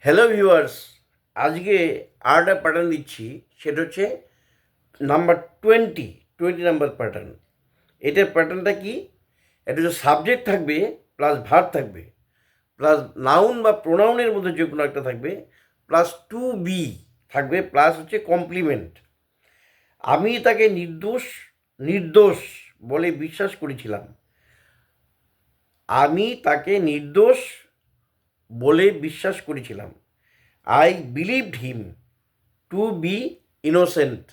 Hello viewers, আজকে আরেকটা pattern দিচ্ছি। সেটা হচ্ছে নাম্বার 20 নাম্বার প্যাটার্ন। এটার প্যাটার্নটা কি? এটা হচ্ছে সাবজেক্ট থাকবে প্লাস ভার্ব থাকবে প্লাস নাউন বা প্রোনাউনের মধ্যে যে কোনো একটা থাকবে প্লাস টু বি থাকবে প্লাস হচ্ছে কমপ্লিমেন্ট। আমি তাকে নির্দোষ নির্দোষ বলে বিশ্বাস করেছিলাম। আমি তাকে নির্দোষ বলে বিশ্বাস করেছিলাম। I believed him to be innocent.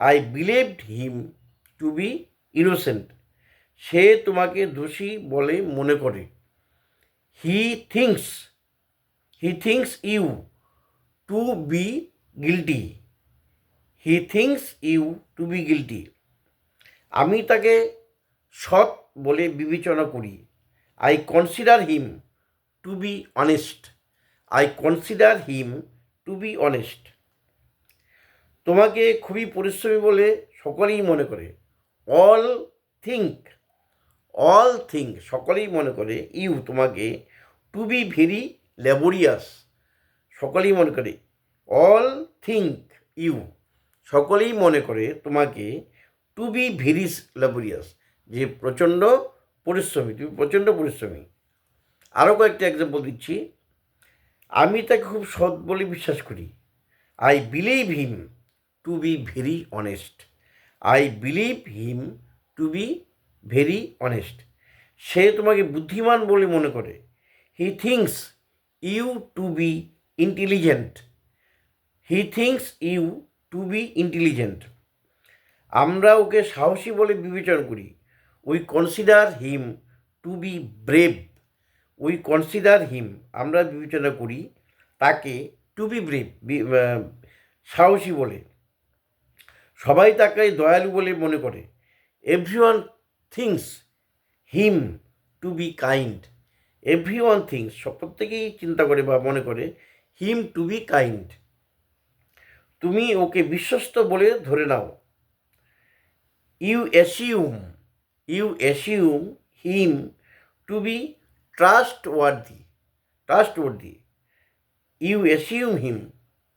I believed him to be innocent. সে তোমাকে দোষী বলে মনে করে। He thinks he thinks you to be guilty. He thinks you to be guilty. আমি তাকে সৎ বলে বিবেচনা করি। I consider him to be honest. I consider him to be honest. তোমাকে খুবই পরিশ্রমী বলে সকলেই মনে করে। অল থিঙ্ক অল থিঙ্ক সকলেই মনে করে ইউ তোমাকে টু বি ভেরি ল্যাবোরিয়াস। সকলেই মনে করে অল থিঙ্ক ইউ সকলেই মনে করে তোমাকে টু বি ভেরি ল্যাবোরিয়াস, যে প্রচণ্ড পরিশ্রমী, তুমি প্রচণ্ড পরিশ্রমী। আরও কয়েকটা এক্সাম্পল দিচ্ছি। আমি তাকে খুব সৎ বলে বিশ্বাস করি। I believe him to be very honest. I believe him to be very honest. সে তোমাকে বুদ্ধিমান বলে মনে করে। He thinks you to be intelligent. He thinks you to be intelligent. আমরা ওকে সাহসী বলে বিবেচনা করি। We consider him to be brave. We consider him আমরা বিবেচনা করি তাকে টু বি ব্রেভ সাহসী বলে। সবাই তাকে দয়ালু বলে মনে করে। Everyone thinks him to be kind. Everyone thinks প্রত্যেকেই চিন্তা করে বা মনে করে হিম টু বি কাইন্ড। তুমি ওকে বিশ্বস্ত বলে ধরে নাও। You assume him to be trustworthy. Trustworthy you assume him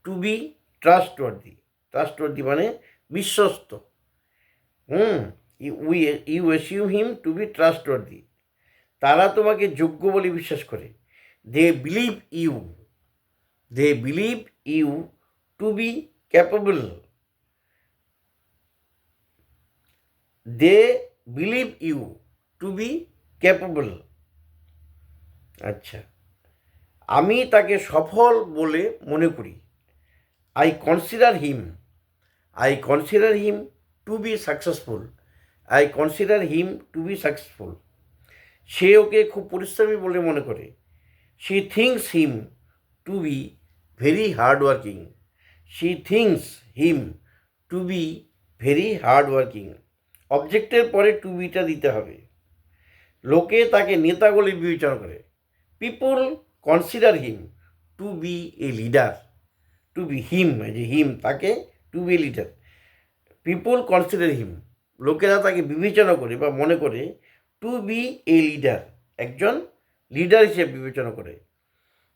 to be trustworthy. Trustworthy মানে বিশ্বস্ত। You assume him to be trustworthy. তারা তোমাকে যোগ্য বলে বিশ্বাস করে। They believe you to be capable. They believe you to be capable. আচ্ছা, আমি তাকে সফল বলে মনে করি। I consider him to be successful. I consider him to be successful. সে ওকে খুব পরিশ্রমী বলে মনে করে। She thinks him to be very hard working. She thinks him to be very hard working. অবজেক্টের পরে টু বিটা দিতে হবে। লোকে তাকে নেতা বলে বিবেচনা করে। People consider him to be a leader. To be him যে হিম তাকে to be a leader. People consider him লোকেরা তাকে বিবেচনা করে বা মনে করে টু বি এ লিডার, একজন লিডার হিসেবে বিবেচনা করে।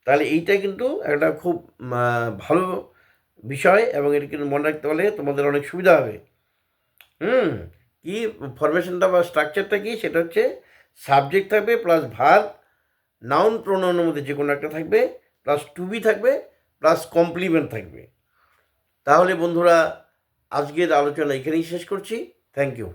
তাহলে এইটা কিন্তু একটা খুব ভালো বিষয় এবং এটা কিন্তু মনে রাখতে পারলে তোমাদের অনেক সুবিধা হবে। কি ফরমেশনটা বা স্ট্রাকচারটা কি? সেটা হচ্ছে সাবজেক্ট থাকবে প্লাস ভার্ব, নাউন প্রোনাউনের মধ্যে যে কোনো একটা থাকবে, প্লাস টু বি থাকবে, প্লাস কমপ্লিমেন্ট থাকবে। তাহলে বন্ধুরা, আজকের আলোচনা এখানেই শেষ করছি। Thank you.